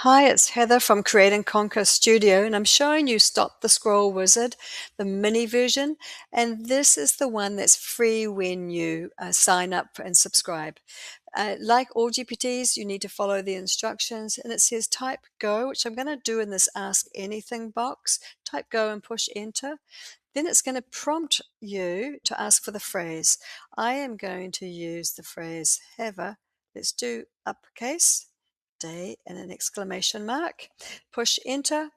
Hi, it's Heather from Create and Conquer Studio, and I'm showing you Stop the Scroll Wizard, the mini version. And this is the one that's free when you sign up and subscribe. Like all GPTs, you need to follow the instructions, and it says type go, which I'm going to do in this Ask Anything box. Type go and push enter. Then it's going to prompt you to ask for the phrase. I am going to use the phrase Heather. Let's do uppercase day and an exclamation mark. Push enter.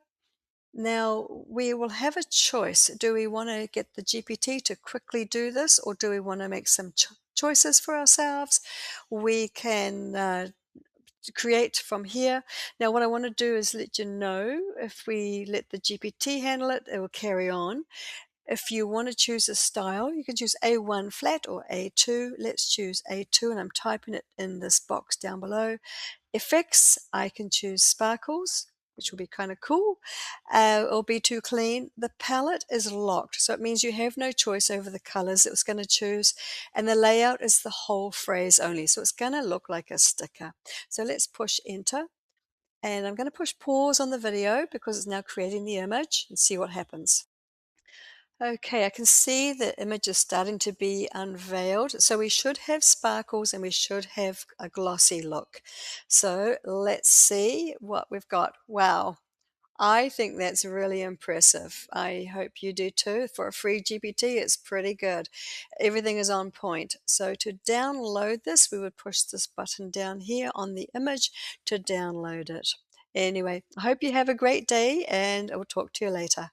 Now we will have a choice. Do we want to get the GPT to quickly do this, or do we want to make some choices for ourselves? We can create from here. Now what I want to do is let you know, if we let the GPT handle it, it will carry on. If you want to choose a style, you can choose A1 flat or A2. Let's choose A2, and I'm typing it in this box down below. Effects, I can choose sparkles, which will be kind of cool, or be too clean. The palette is locked, so it means you have no choice over the colors it was going to choose. And the layout is the whole phrase only, so it's going to look like a sticker. So let's push enter. And I'm going to push pause on the video because it's now creating the image, and see what happens. Okay, I can see the image is starting to be unveiled. So we should have sparkles and we should have a glossy look. So let's see what we've got. Wow, I think that's really impressive. I hope you do too. For a free GPT, it's pretty good. Everything is on point. So to download this, we would push this button down here on the image to download it. Anyway, I hope you have a great day, and I will talk to you later.